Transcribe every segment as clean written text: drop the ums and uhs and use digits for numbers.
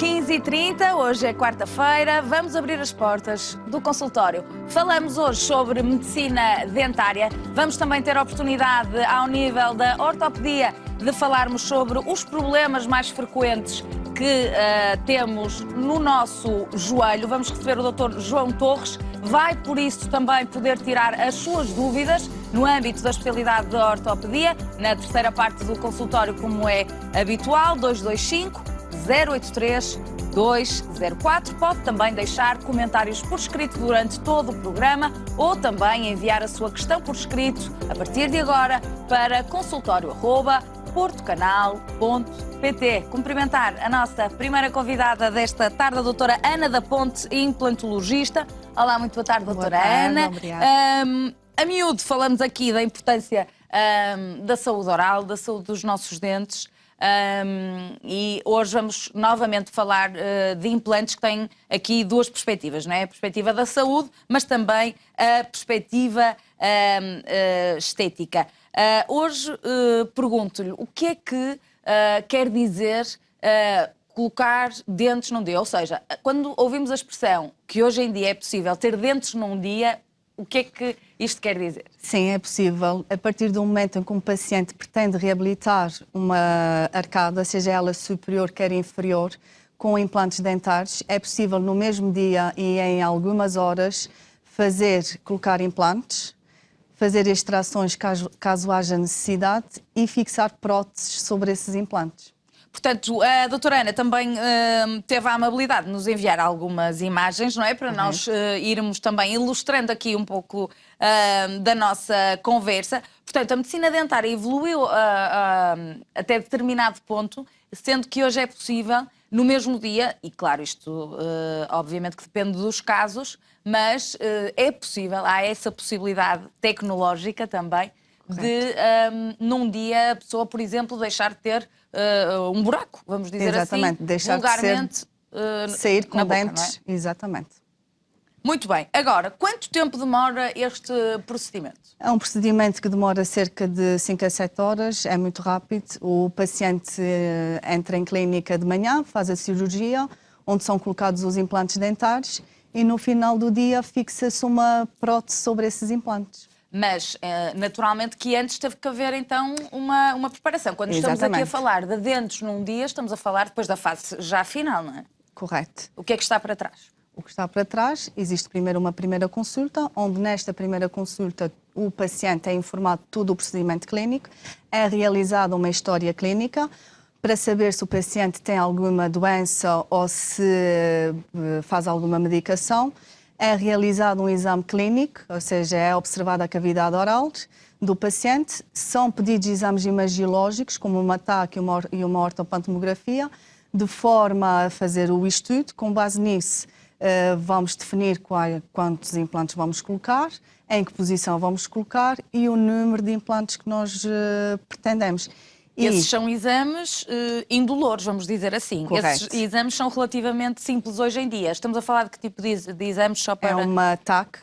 15h30, hoje é quarta-feira, vamos abrir as portas do consultório. Falamos hoje sobre medicina dentária, vamos também ter a oportunidade, ao nível da ortopedia, de falarmos sobre os problemas mais frequentes que temos no nosso joelho. Vamos receber o Dr. João Torres, vai por isso também poder tirar as suas dúvidas no âmbito da especialidade de ortopedia, na terceira parte do consultório, como é habitual, 225 083 204. Pode também deixar comentários por escrito durante todo o programa ou também enviar a sua questão por escrito a partir de agora para consultório@portocanal.pt. Cumprimentar a nossa primeira convidada desta tarde, a doutora Ana da Ponte, implantologista. Olá, muito boa tarde, doutora Ana. Obrigada. A miúdo falamos aqui da importância da saúde oral, da saúde dos nossos dentes. E hoje vamos novamente falar de implantes que têm aqui duas perspectivas, não é? A perspectiva da saúde, mas também a perspectiva estética. Hoje pergunto-lhe o que é que quer dizer colocar dentes num dia, ou seja, quando ouvimos a expressão que hoje em dia é possível ter dentes num dia, o que é que isto quer dizer? Sim, é possível. A partir do momento em que um paciente pretende reabilitar uma arcada, seja ela superior quer inferior, com implantes dentários, é possível no mesmo dia e em algumas horas colocar implantes, fazer extrações caso haja necessidade e fixar próteses sobre esses implantes. Portanto, a doutora Ana também teve a amabilidade de nos enviar algumas imagens, não é? Para nós irmos também ilustrando aqui um pouco da nossa conversa. Portanto, a medicina dentária evoluiu até determinado ponto, sendo que hoje é possível, no mesmo dia, e claro, isto obviamente que depende dos casos, mas é possível, há essa possibilidade tecnológica também, de num dia a pessoa, por exemplo, deixar de ter um buraco, vamos dizer exatamente, assim, deixar vulgarmente, de sair com na boca, dentes, não é? exatamente. Muito bem. Agora, quanto tempo demora este procedimento? É um procedimento que demora cerca de 5 a 7 horas, é muito rápido. O paciente entra em clínica de manhã, faz a cirurgia, onde são colocados os implantes dentários e no final do dia fixa-se uma prótese sobre esses implantes. Mas, naturalmente, que antes teve que haver, então, uma preparação. Quando estamos aqui a falar de dentes num dia, estamos a falar depois da fase já final, não é? Correto. O que é que está para trás? O que está para trás, existe primeiro uma primeira consulta, onde nesta primeira consulta o paciente é informado de todo o procedimento clínico, é realizada uma história clínica para saber se o paciente tem alguma doença ou se faz alguma medicação. É realizado um exame clínico, ou seja, é observada a cavidade oral do paciente. São pedidos exames imagológicos, como uma TAC e uma ortopantomografia, de forma a fazer o estudo. Com base nisso, vamos definir quantos implantes vamos colocar, em que posição vamos colocar e o número de implantes que nós pretendemos. Esses são exames indolores, vamos dizer assim. Correto. Esses exames são relativamente simples hoje em dia. Estamos a falar de que tipo de exames só para... É uma TAC,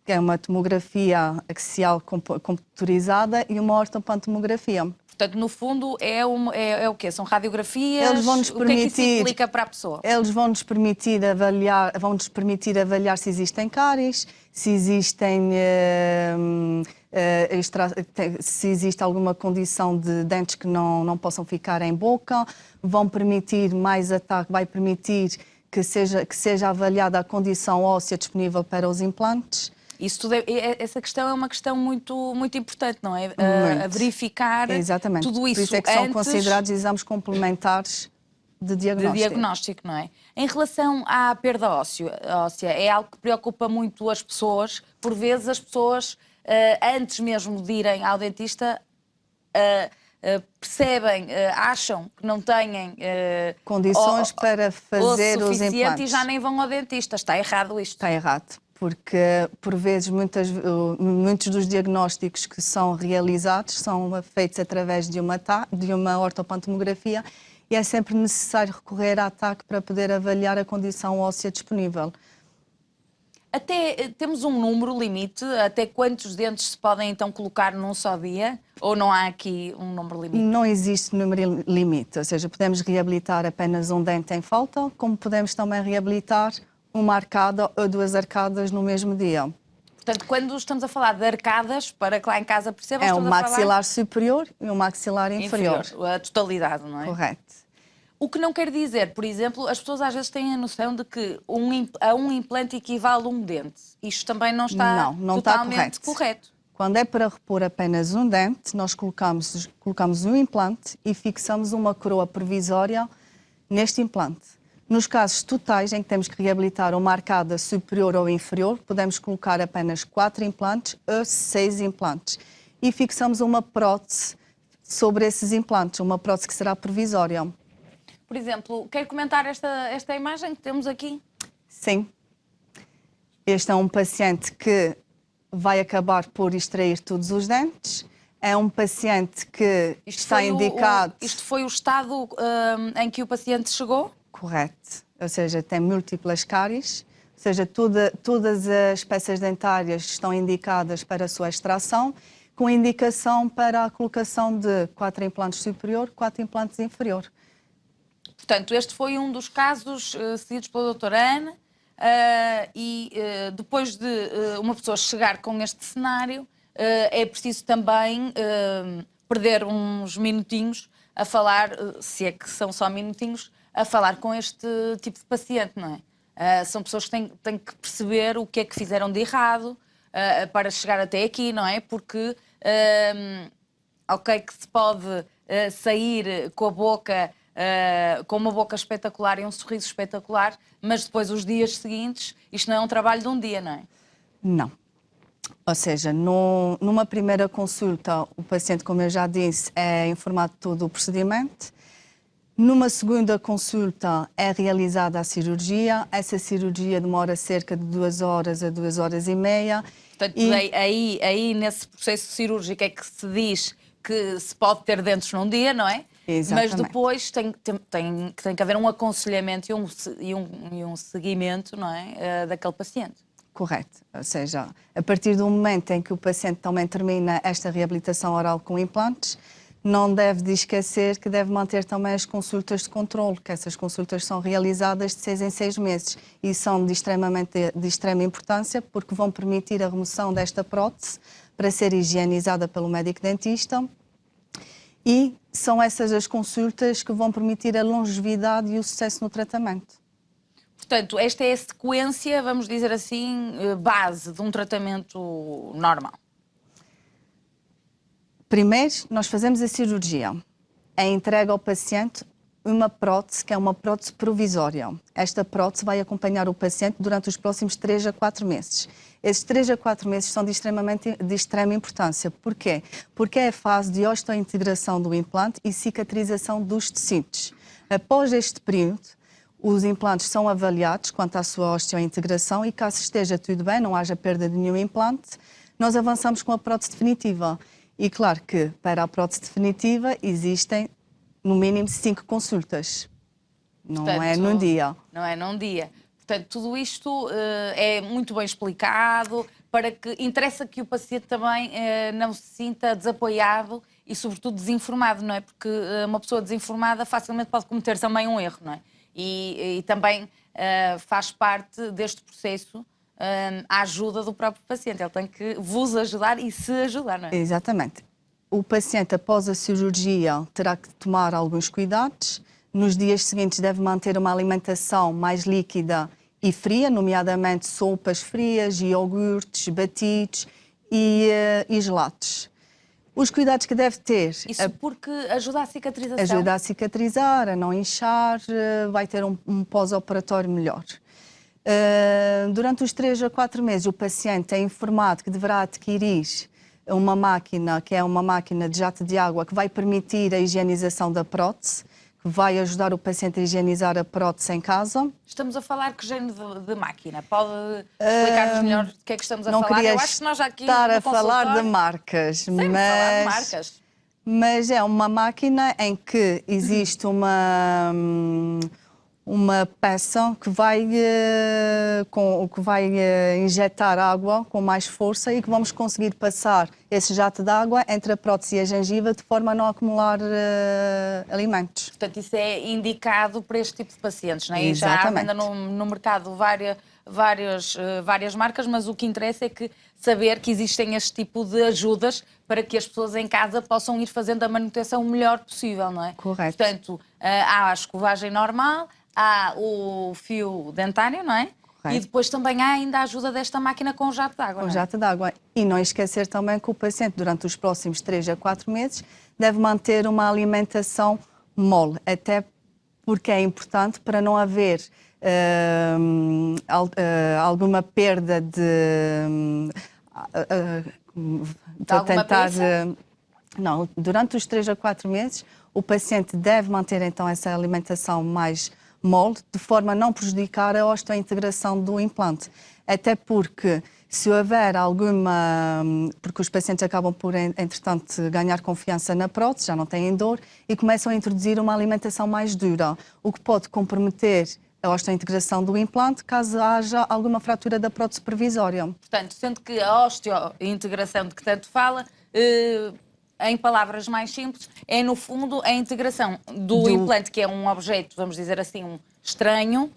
que é uma tomografia axial computurizada, e uma ortopantomografia. Portanto, no fundo, é o quê? São radiografias? Eles vão-nos permitir, o que é que isso implica para a pessoa? Eles vão-nos permitir avaliar se existem cáries, se existem... se existe alguma condição de dentes que não possam ficar em boca, vão permitir mais ataque, vai permitir que seja avaliada a condição óssea disponível para os implantes. Essa questão é uma questão muito, muito importante, não é? A verificar exatamente. Tudo isso. Por isso é que são considerados exames complementares de diagnóstico. Não é? Em relação à perda óssea, é algo que preocupa muito as pessoas. Por vezes as pessoas, antes mesmo de irem ao dentista, percebem, acham que não têm condições para fazer os implantes e já nem vão ao dentista. Está errado isto? Está errado, porque por vezes muitos dos diagnósticos que são realizados são feitos através de uma ortopantomografia e é sempre necessário recorrer à TAC para poder avaliar a condição óssea disponível. Até temos um número limite, até quantos dentes se podem então colocar num só dia? Ou não há aqui um número limite? Não existe número limite, ou seja, podemos reabilitar apenas um dente em falta, como podemos também reabilitar uma arcada ou 2 arcadas no mesmo dia. Portanto, quando estamos a falar de arcadas, para que lá em casa percebam, É um estamos a falar... maxilar superior e um maxilar inferior. A totalidade, não é? Correto. O que não quer dizer, por exemplo, as pessoas às vezes têm a noção de que a um implante equivale a um dente. Isto também não está totalmente correto. Quando é para repor apenas um dente, nós colocamos um implante e fixamos uma coroa provisória neste implante. Nos casos totais, em que temos que reabilitar uma arcada superior ou inferior, podemos colocar apenas 4 implantes ou 6 implantes. E fixamos uma prótese sobre esses implantes, uma prótese que será provisória. Por exemplo, quer comentar esta imagem que temos aqui? Sim. Este é um paciente que vai acabar por extrair todos os dentes. É um paciente que está indicado... Isto foi o estado em que o paciente chegou? Correto. Ou seja, tem múltiplas cáries. Ou seja, todas as peças dentárias estão indicadas para a sua extração, com indicação para a colocação de 4 implantes superior, 4 implantes inferior. Portanto, este foi um dos casos seguidos pela doutora Ana depois de uma pessoa chegar com este cenário, é preciso também perder uns minutinhos a falar, se é que são só minutinhos, a falar com este tipo de paciente, não é? São pessoas que têm que perceber o que é que fizeram de errado para chegar até aqui, não é? Porque, ok, que se pode sair com a boca... com uma boca espetacular e um sorriso espetacular, mas depois os dias seguintes, isto não é um trabalho de um dia, não é? Não. Ou seja, numa primeira consulta, o paciente, como eu já disse, é informado de todo o procedimento. Numa segunda consulta é realizada a cirurgia. Essa cirurgia demora cerca de 2 horas a 2 horas e meia. Portanto, aí nesse processo cirúrgico é que se diz que se pode ter dentes num dia, não é? Exatamente. Mas depois tem que haver um aconselhamento e um seguimento, não é, daquele paciente. Correto. Ou seja, a partir do momento em que o paciente também termina esta reabilitação oral com implantes, não deve de esquecer que deve manter também as consultas de controle, que essas consultas são realizadas de 6 em 6 meses e são de extrema importância porque vão permitir a remoção desta prótese para ser higienizada pelo médico dentista. E são essas as consultas que vão permitir a longevidade e o sucesso no tratamento. Portanto, esta é a sequência, vamos dizer assim, base de um tratamento normal. Primeiro, nós fazemos a cirurgia. É entregue ao paciente uma prótese, que é uma prótese provisória. Esta prótese vai acompanhar o paciente durante os próximos 3 a 4 meses. Esses 3 a 4 meses são de extrema importância. Porquê? Porque é a fase de osteointegração do implante e cicatrização dos tecidos. Após este período, os implantes são avaliados quanto à sua osteointegração e caso esteja tudo bem, não haja perda de nenhum implante, nós avançamos com a prótese definitiva. E claro que para a prótese definitiva existem no mínimo 5 consultas. Não é num dia. Não é num dia. Portanto, tudo isto é muito bem explicado para que interessa que o paciente também não se sinta desapoiado e, sobretudo, desinformado, não é? Porque uma pessoa desinformada facilmente pode cometer também um erro, não é? E também faz parte deste processo a ajuda do próprio paciente. Ele tem que vos ajudar e se ajudar, não é? Exatamente. O paciente, após a cirurgia, terá que tomar alguns cuidados. Nos dias seguintes deve manter uma alimentação mais líquida e fria, nomeadamente sopas frias, iogurtes, batidos e gelados. Os cuidados que deve ter... Isso porque ajuda a cicatrização? Ajuda a cicatrizar, a não inchar, vai ter um pós-operatório melhor. Durante os 3 a 4 meses, o paciente é informado que deverá adquirir uma máquina, que é uma máquina de jato de água, que vai permitir a higienização da prótese, que vai ajudar o paciente a higienizar a prótese em casa. Estamos a falar que género de máquina? Pode explicar-nos melhor do que é que estamos a falar? Não queria Eu acho que nós já aqui estar a falar de marcas, falar de marcas. Mas é uma máquina em que existe uma uma peça que vai, injetar água com mais força e que vamos conseguir passar esse jato de água entre a prótese e a gengiva de forma a não acumular alimentos. Portanto, isso é indicado para este tipo de pacientes, não é? E já há Exatamente. venda no mercado várias marcas, mas o que interessa é que saber que existem este tipo de ajudas para que as pessoas em casa possam ir fazendo a manutenção o melhor possível, não é? Correto. Portanto, há a escovagem normal, há o fio dentário, não é? Correto. E depois também há ainda a ajuda desta máquina com jato de água. Com jato de água. E não esquecer também que o paciente, durante os próximos 3 a 4 meses, deve manter uma alimentação mole, até porque é importante para não haver alguma perda de alguma peça? Não, durante os 3 a 4 meses, o paciente deve manter então essa alimentação mais mole, de forma a não prejudicar a osteointegração do implante. Até porque, se houver alguma... Porque os pacientes acabam por, entretanto, ganhar confiança na prótese, já não têm dor, e começam a introduzir uma alimentação mais dura, o que pode comprometer a osteointegração do implante, caso haja alguma fratura da prótese provisória. Portanto, sendo que a osteointegração de que tanto fala, em palavras mais simples, é no fundo a integração do implante, que é um objeto, vamos dizer assim, estranho,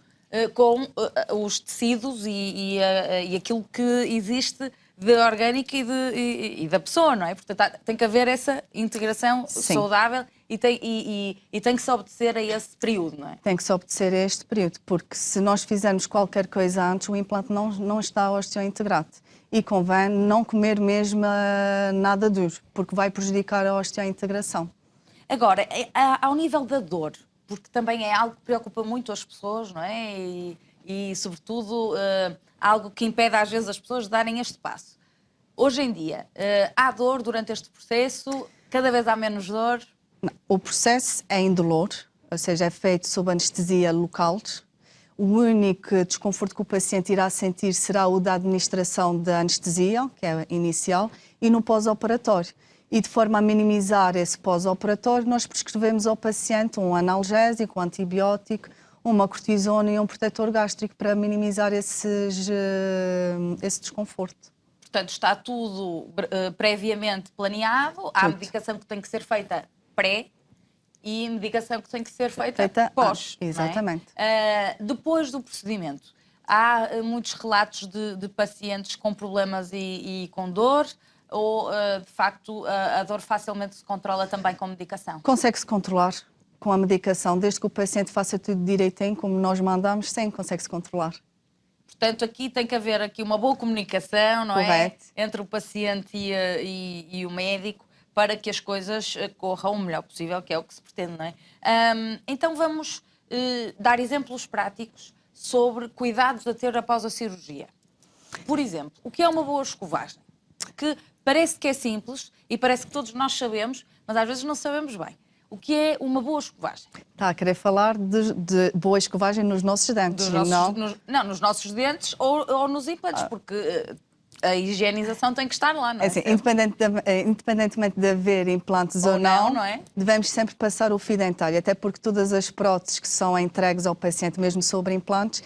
com os tecidos e aquilo que existe de orgânico e da pessoa, não é? Portanto, tem que haver essa integração saudável e tem que se obedecer a esse período, não é? Tem que se obedecer a este período, porque se nós fizermos qualquer coisa antes, o implante não está osteointegrado. E convém não comer mesmo nada duro, porque vai prejudicar a osteointegração. Agora, ao nível da dor, porque também é algo que preocupa muito as pessoas, não é? E sobretudo, algo que impede às vezes as pessoas de darem este passo. Hoje em dia, há dor durante este processo? Cada vez há menos dor? Não, o processo é indolor, ou seja, é feito sob anestesia local. O único desconforto que o paciente irá sentir será o da administração da anestesia, que é inicial, e no pós-operatório. E de forma a minimizar esse pós-operatório, nós prescrevemos ao paciente um analgésico, um antibiótico, uma cortisona e um protetor gástrico para minimizar esse desconforto. Portanto, está tudo previamente planeado, há medicação que tem que ser feita pré e medicação que tem que ser feita pós. Exatamente. Depois do procedimento, há muitos relatos de pacientes com problemas e com dor, ou de facto a dor facilmente se controla também com medicação? Consegue-se controlar com a medicação, desde que o paciente faça tudo direitinho, como nós mandamos, sim, consegue-se controlar. Portanto, aqui tem que haver aqui uma boa comunicação, não Correto. é? Entre o paciente e o médico, para que as coisas corram o melhor possível, que é o que se pretende, não é? Então vamos dar exemplos práticos sobre cuidados a ter após a cirurgia. Por exemplo, o que é uma boa escovagem? Que parece que é simples e parece que todos nós sabemos, mas às vezes não sabemos bem. O que é uma boa escovagem? Está a querer falar de boa escovagem nos nossos dentes, não, nos nossos dentes ou nos implantes, porque a higienização tem que estar lá, não é? Assim, independentemente de haver implantes ou não é? Devemos sempre passar o fio dentário, até porque todas as próteses que são entregues ao paciente, mesmo sobre implantes,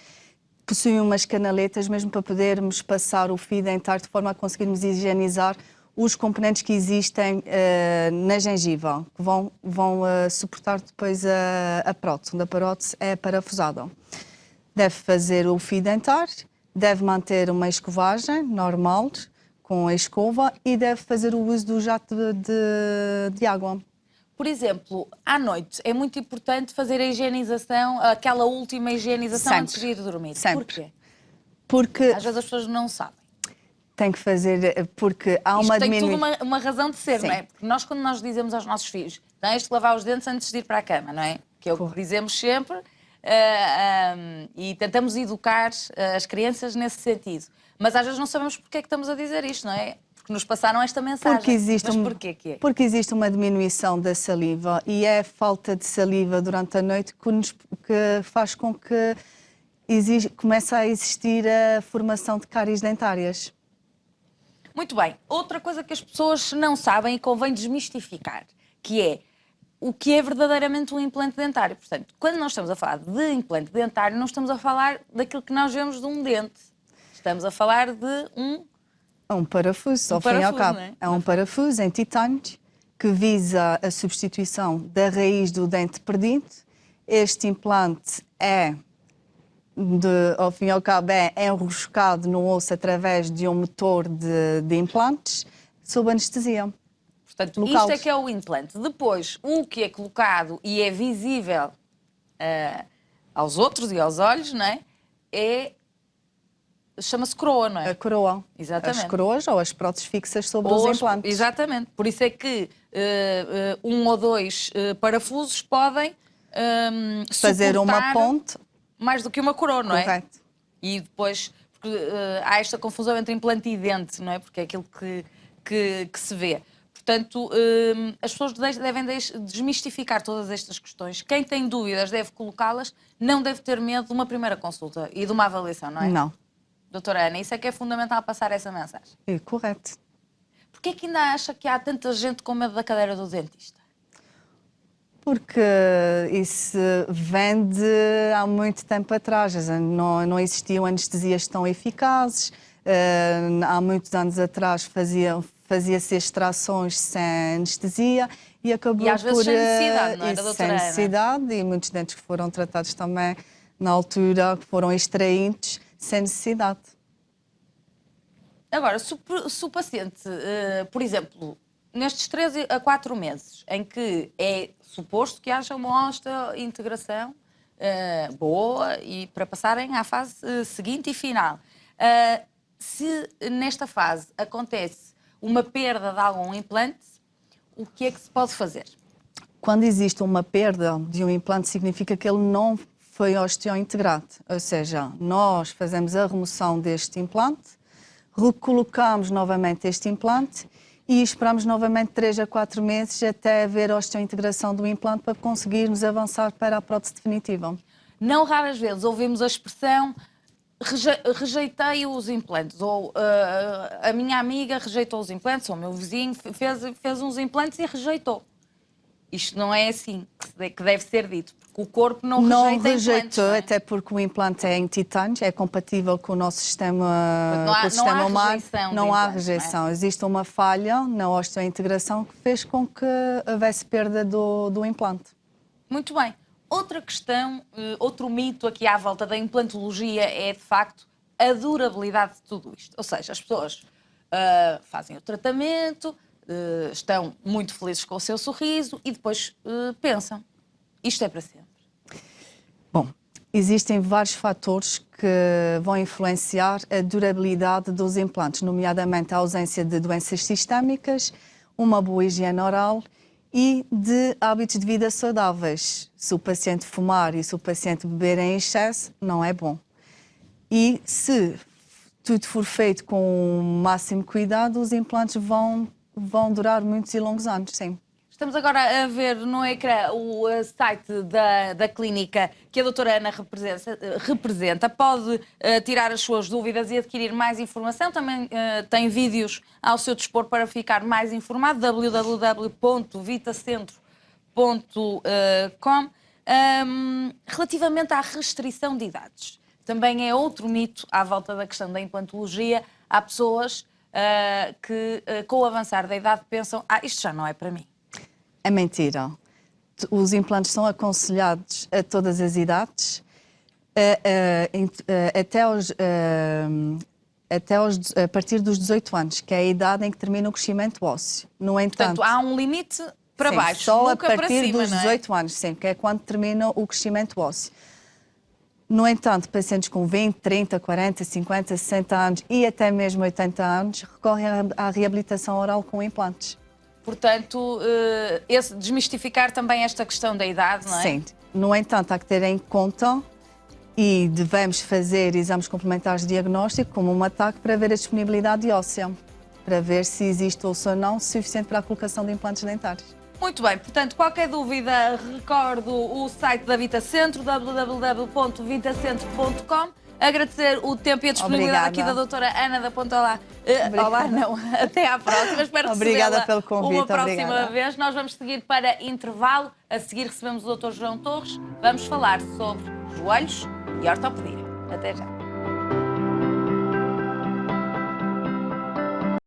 possuem umas canaletas mesmo para podermos passar o fio dentário de forma a conseguirmos higienizar os componentes que existem na gengiva, que vão suportar depois a prótese, onde a prótese é parafusada. Deve fazer o fio dentário, deve manter uma escovagem normal, com a escova, e deve fazer o uso do jato de água. Por exemplo, à noite é muito importante fazer a higienização, aquela última higienização sempre, antes de ir dormir. Sempre. Porquê? Porque às vezes as pessoas não sabem. Tem que fazer, porque há uma diminuição. Tem tudo uma razão de ser, sim, não é? Porque quando nós dizemos aos nossos filhos, tens de lavar os dentes antes de ir para a cama, não é? Que é o que dizemos sempre, e tentamos educar as crianças nesse sentido. Mas às vezes não sabemos porque é que estamos a dizer isto, não é? Porque nos passaram esta mensagem. Mas porquê que é? Porque existe uma diminuição da saliva e é a falta de saliva durante a noite que faz com que comece a existir a formação de cáries dentárias. Muito bem. Outra coisa que as pessoas não sabem e convém desmistificar, que é o que é verdadeiramente um implante dentário. Portanto, quando nós estamos a falar de implante dentário, não estamos a falar daquilo que nós vemos de um dente. Estamos a falar de um parafuso, ao fim e ao cabo. É um parafuso em titânio que visa a substituição da raiz do dente perdido. Este implante ao fim e ao cabo, é enroscado no osso através de um motor de implantes sob anestesia. Portanto, isto é que é o implante. Depois, o que é colocado e é visível aos outros e aos olhos, não é? Chama-se coroa, não é? A coroa. Exatamente. As coroas ou as próteses fixas sobre os implantes. Exatamente. Por isso é que um ou dois parafusos podem fazer uma ponte. Mais do que uma coroa, não é? Correto. E depois, porque há esta confusão entre implante e dente, não é? Porque é aquilo que se vê. Portanto, as pessoas devem desmistificar todas estas questões. Quem tem dúvidas deve colocá-las, não deve ter medo de uma primeira consulta e de uma avaliação, não é? Não. Doutora Ana, isso é que é fundamental passar essa mensagem. É correto. Porquê é que ainda acha que há tanta gente com medo da cadeira do dentista? Porque isso vem de há muito tempo atrás. Não existiam anestesias tão eficazes. Há muitos anos atrás fazia-se extrações sem anestesia e acabou às vezes por... sem necessidade, não era, doutora sem Ana? necessidade, e muitos dentes que foram tratados também na altura, que foram extraídos sem necessidade. Agora, se o paciente, por exemplo, nestes 3 a 4 meses, em que é suposto que haja uma osteointegração boa e para passarem à fase seguinte e final, se nesta fase acontece uma perda de algum implante, o que é que se pode fazer? Quando existe uma perda de um implante, significa que ele não foi osteointegrado. Ou seja, nós fazemos a remoção deste implante, recolocamos novamente este implante e esperamos novamente 3 a 4 meses até haver a osteointegração do implante para conseguirmos avançar para a prótese definitiva. Não raras vezes ouvimos a expressão rejeitei os implantes, ou a minha amiga rejeitou os implantes, ou o meu vizinho fez uns implantes e rejeitou. Isto não é assim que deve ser dito, porque o corpo não rejeita implantes. Não rejeitou, até porque o implante é em titânio, é compatível com o nosso sistema, humano. Não há rejeição. Não é? Existe uma falha na osteointegração que fez com que houvesse perda do implante. Muito bem. Outra questão, outro mito aqui à volta da implantologia é, de facto, a durabilidade de tudo isto. Ou seja, as pessoas fazem o tratamento, estão muito felizes com o seu sorriso e depois pensam, isto é para sempre. Bom, existem vários fatores que vão influenciar a durabilidade dos implantes, nomeadamente a ausência de doenças sistémicas, uma boa higiene oral e de hábitos de vida saudáveis. Se o paciente fumar e se o paciente beber em excesso, não é bom. E se tudo for feito com o máximo cuidado, os implantes vão durar muitos e longos anos, sim. Estamos agora a ver no ecrã o site da clínica que a doutora Ana representa. Pode tirar as suas dúvidas e adquirir mais informação. Também tem vídeos ao seu dispor para ficar mais informado. www.vitacentro.com. Relativamente à restrição de idades, também é outro mito à volta da questão da implantologia. Há pessoas que, com o avançar da idade, pensam isto já não é para mim. É mentira. Os implantes são aconselhados a todas as idades, a partir dos 18 anos, que é a idade em que termina o crescimento ósseo. No entanto, portanto, há um limite para baixo, só nunca a partir dos 18 anos, sim, que é quando termina o crescimento ósseo. No entanto, pacientes com 20, 30, 40, 50, 60 anos e até mesmo 80 anos recorrem à reabilitação oral com implantes. Portanto, desmistificar também esta questão da idade, não é? Sim. No entanto, há que ter em conta e devemos fazer exames complementares de diagnóstico como um ataque para ver a disponibilidade óssea, para ver se existe ou se não suficiente para a colocação de implantes dentários. Muito bem, portanto, qualquer dúvida, recordo o site da Vitacentro, www.vitacentro.com. Agradecer o tempo e a disponibilidade aqui da doutora Ana da Ponta. Olá, não. Até à próxima. Espero Obrigada pelo convite. Uma próxima vez. Nós vamos seguir para intervalo. A seguir recebemos o Dr. João Torres. Vamos falar sobre joelhos e ortopedia. Até já.